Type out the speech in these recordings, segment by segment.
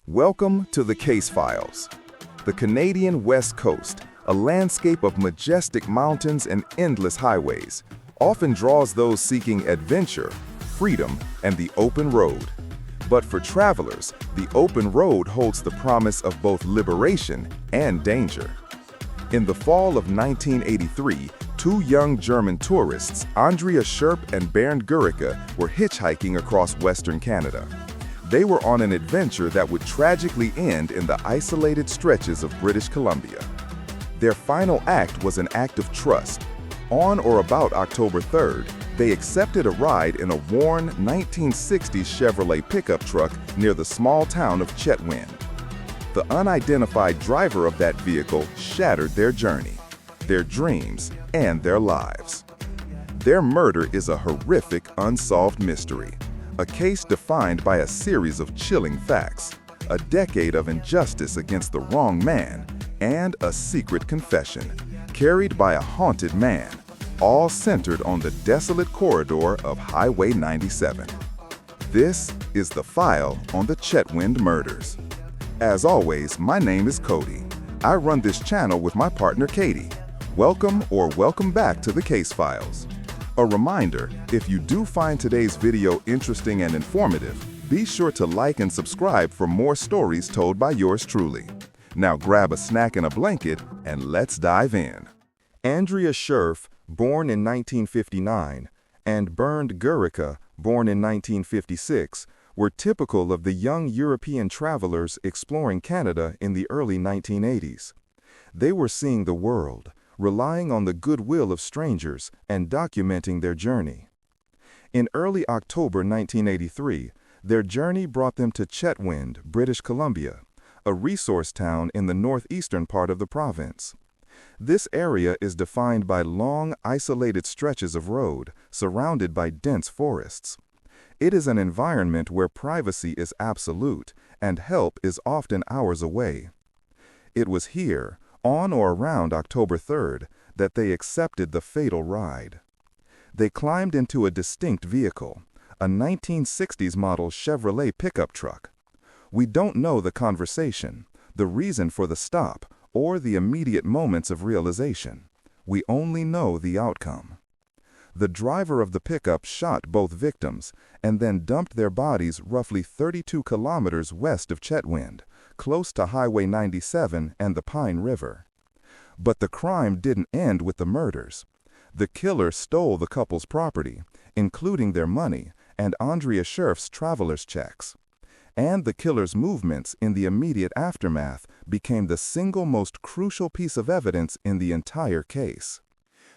Welcome to the Case Files. The Canadian West Coast, a landscape of majestic mountains and endless highways, often draws those seeking adventure, freedom, and the open road. But for travelers, the open road holds the promise of both liberation and danger. In the fall of 1983, two young German tourists, Andrea Scherpf and Bernd Göricke, were hitchhiking across Western Canada. They were on an adventure that would tragically end in the isolated stretches of British Columbia. Their final act was an act of trust. On or about October 3rd, they accepted a ride in a worn 1960s Chevrolet pickup truck near the small town of Chetwynd. The unidentified driver of that vehicle shattered their journey, their dreams, and their lives. Their murder is a horrific unsolved mystery, a case defined by a series of chilling facts, a decade of injustice against the wrong man, and a secret confession, carried by a haunted man, all centered on the desolate corridor of Highway 97. This is the file on the Chetwynd Murders. As always, my name is Cody. I run this channel with my partner Katie. Welcome or welcome back to the Case Files. A reminder, if you do find today's video interesting and informative, be sure to like and subscribe for more stories told by yours truly. Now grab a snack and a blanket, and let's dive in. Andrea Scherpf, born in 1959, and Bernd Göricke, born in 1956, were typical of the young European travelers exploring Canada in the early 1980s. They were seeing the world, relying on the goodwill of strangers, and documenting their journey. In early October 1983, their journey brought them to Chetwynd, British Columbia, a resource town in the northeastern part of the province. This area is defined by long, isolated stretches of road, surrounded by dense forests. It is an environment where privacy is absolute, and help is often hours away. It was here, on or around October 3rd, that they accepted the fatal ride. They climbed into a distinct vehicle, a 1960s model Chevrolet pickup truck. We don't know the conversation, the reason for the stop, or the immediate moments of realization. We only know the outcome. The driver of the pickup shot both victims and then dumped their bodies roughly 32 kilometers west of Chetwynd, close to Highway 97 and the Pine River. But the crime didn't end with the murders. The killer stole the couple's property, including their money and Andrea Scherpf's traveler's checks. And the killer's movements in the immediate aftermath became the single most crucial piece of evidence in the entire case.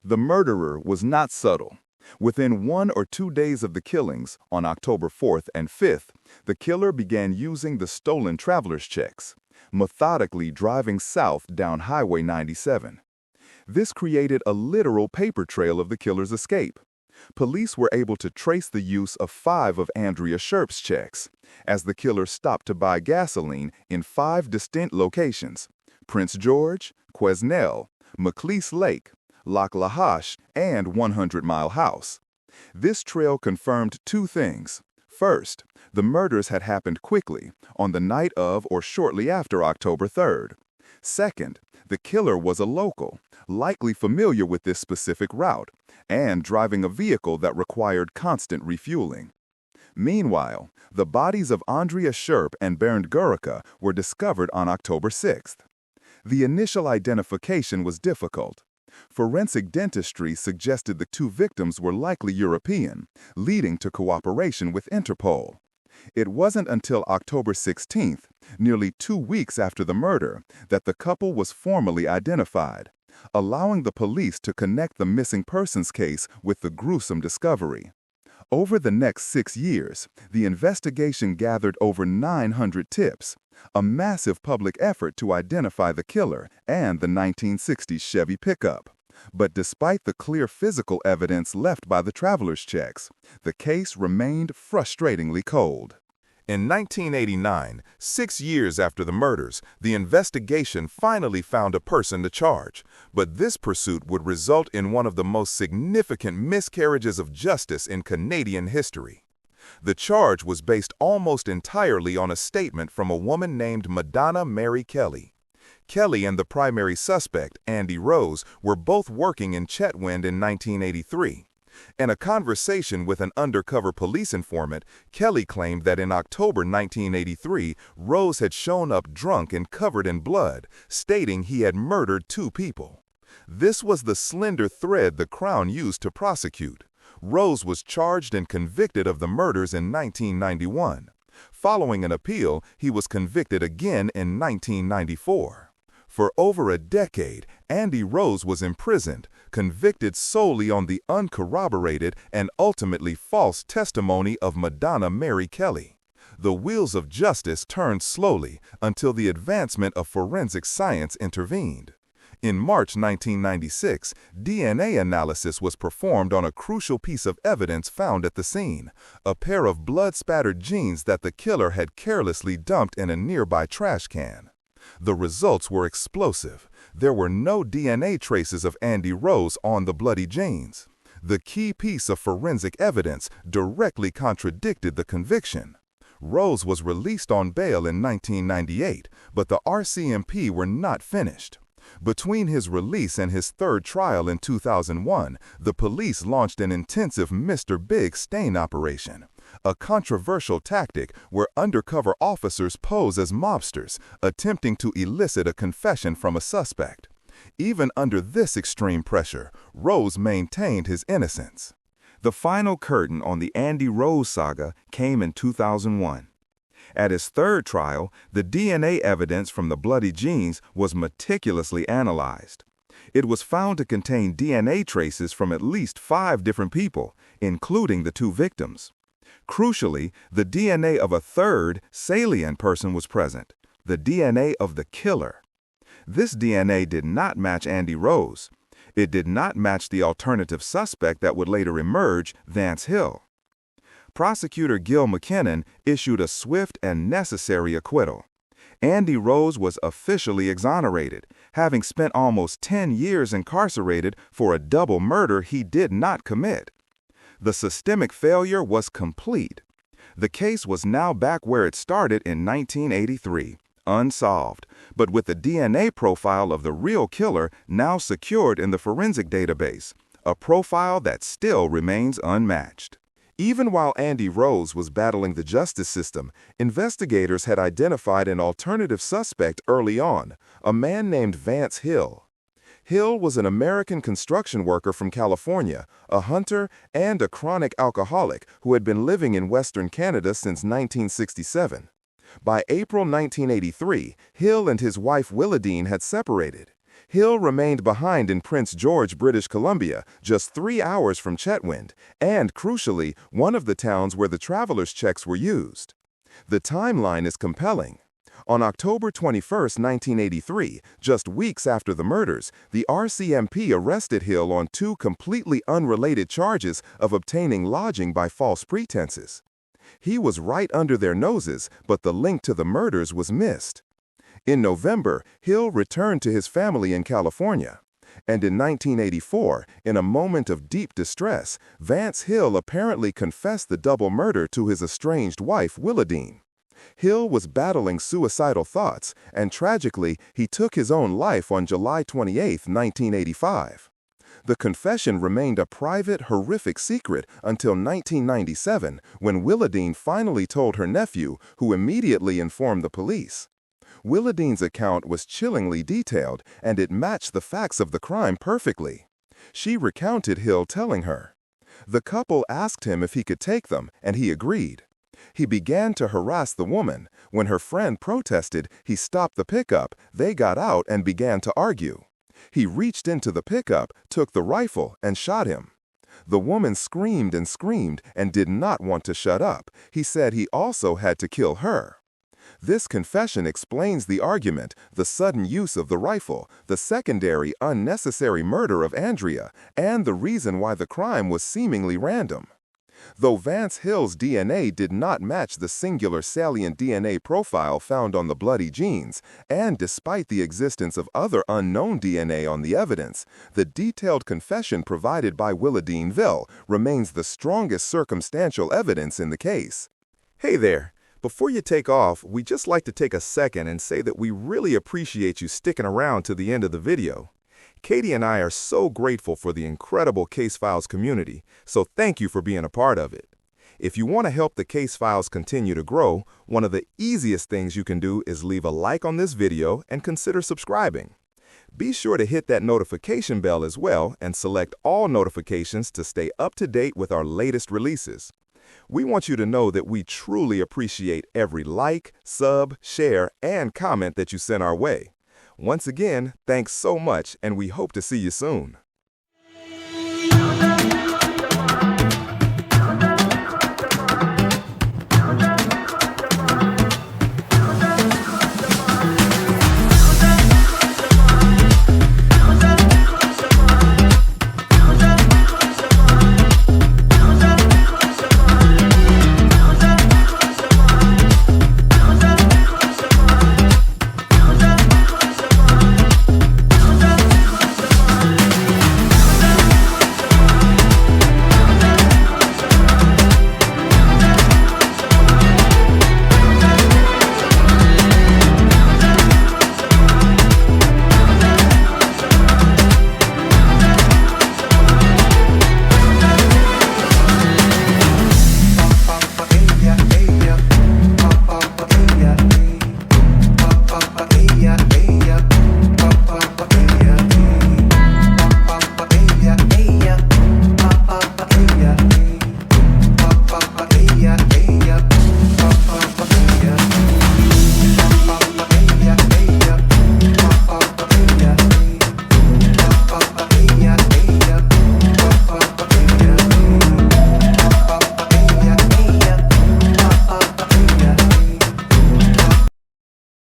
The murderer was not subtle. Within 1 or 2 days of the killings, on October 4th and 5th, the killer began using the stolen traveler's checks, methodically driving south down Highway 97. This created a literal paper trail of the killer's escape. Police were able to trace the use of 5 of Andrea Scherpf's checks, as the killer stopped to buy gasoline in 5 distinct locations: Prince George, Quesnel, Macleese Lake, Lac La Hache, and 100 Mile House. This trail confirmed 2 things. First, the murders had happened quickly, on the night of or shortly after October 3rd. Second, the killer was a local, likely familiar with this specific route, and driving a vehicle that required constant refueling. Meanwhile, the bodies of Andrea Scherpf and Bernd Göricke were discovered on October 6th. The initial identification was difficult. Forensic dentistry suggested the 2 victims were likely European, leading to cooperation with Interpol. It wasn't until October 16th, nearly 2 weeks after the murder, that the couple was formally identified, allowing the police to connect the missing persons case with the gruesome discovery. Over the next 6 years, the investigation gathered over 900 tips, a massive public effort to identify the killer and the 1960s Chevy pickup. But despite the clear physical evidence left by the traveler's checks, the case remained frustratingly cold. In 1989, 6 years after the murders, the investigation finally found a person to charge. But this pursuit would result in one of the most significant miscarriages of justice in Canadian history. The charge was based almost entirely on a statement from a woman named Madonna Mary Kelly. Kelly and the primary suspect, Andy Rose, were both working in Chetwynd in 1983. In a conversation with an undercover police informant, Kelly claimed that in October 1983, Rose had shown up drunk and covered in blood, stating he had murdered 2 people. This was the slender thread the Crown used to prosecute. Rose was charged and convicted of the murders in 1991. Following an appeal, he was convicted again in 1994. For over a decade, Andy Rose was imprisoned, convicted solely on the uncorroborated and ultimately false testimony of Madonna Mary Kelly. The wheels of justice turned slowly until the advancement of forensic science intervened. In March 1996, DNA analysis was performed on a crucial piece of evidence found at the scene, a pair of blood-spattered jeans that the killer had carelessly dumped in a nearby trash can. The results were explosive. There were no DNA traces of Andy Rose on the bloody jeans. The key piece of forensic evidence directly contradicted the conviction. Rose was released on bail in 1998, but the RCMP were not finished. Between his release and his third trial in 2001, the police launched an intensive Mr. Big stain operation, a controversial tactic where undercover officers pose as mobsters, attempting to elicit a confession from a suspect. Even under this extreme pressure, Rose maintained his innocence. The final curtain on the Andy Rose saga came in 2001. At his third trial, the DNA evidence from the bloody jeans was meticulously analyzed. It was found to contain DNA traces from at least 5 different people, including the 2 victims. Crucially, the DNA of a third, salient person was present, the DNA of the killer. This DNA did not match Andy Rose. It did not match the alternative suspect that would later emerge, Vance Hill. Prosecutor Gil McKinnon issued a swift and necessary acquittal. Andy Rose was officially exonerated, having spent almost 10 years incarcerated for a double murder he did not commit. The systemic failure was complete. The case was now back where it started in 1983, unsolved, but with the DNA profile of the real killer now secured in the forensic database, a profile that still remains unmatched. Even while Andy Rose was battling the justice system, investigators had identified an alternative suspect early on, a man named Vance Hill. Hill was an American construction worker from California, a hunter, and a chronic alcoholic who had been living in Western Canada since 1967. By April 1983, Hill and his wife Willadine had separated. Hill remained behind in Prince George, British Columbia, just 3 hours from Chetwynd, and, crucially, one of the towns where the traveler's checks were used. The timeline is compelling. On October 21, 1983, just weeks after the murders, the RCMP arrested Hill on 2 completely unrelated charges of obtaining lodging by false pretenses. He was right under their noses, but the link to the murders was missed. In November, Hill returned to his family in California. And in 1984, in a moment of deep distress, Vance Hill apparently confessed the double murder to his estranged wife, Willadine. Hill was battling suicidal thoughts, and tragically, he took his own life on July 28, 1985. The confession remained a private, horrific secret until 1997, when Willadine finally told her nephew, who immediately informed the police. Willadine's account was chillingly detailed, and it matched the facts of the crime perfectly. She recounted Hill telling her. The couple asked him if he could take them, and he agreed. He began to harass the woman. When her friend protested, he stopped the pickup, they got out and began to argue. He reached into the pickup, took the rifle, and shot him. The woman screamed and did not want to shut up. He said he also had to kill her. This confession explains the argument, the sudden use of the rifle, the secondary, unnecessary murder of Andrea, and the reason why the crime was seemingly random. Though Vance Hill's DNA did not match the singular salient DNA profile found on the bloody jeans, and despite the existence of other unknown DNA on the evidence, the detailed confession provided by Willadine Ville remains the strongest circumstantial evidence in the case. Hey there! Before you take off, we'd just like to take a second and say that we really appreciate you sticking around to the end of the video. Katie and I are so grateful for the incredible Case Files community, so thank you for being a part of it. If you want to help the Case Files continue to grow, one of the easiest things you can do is leave a like on this video and consider subscribing. Be sure to hit that notification bell as well and select all notifications to stay up to date with our latest releases. We want you to know that we truly appreciate every like, sub, share, and comment that you send our way. Once again, thanks so much, and we hope to see you soon.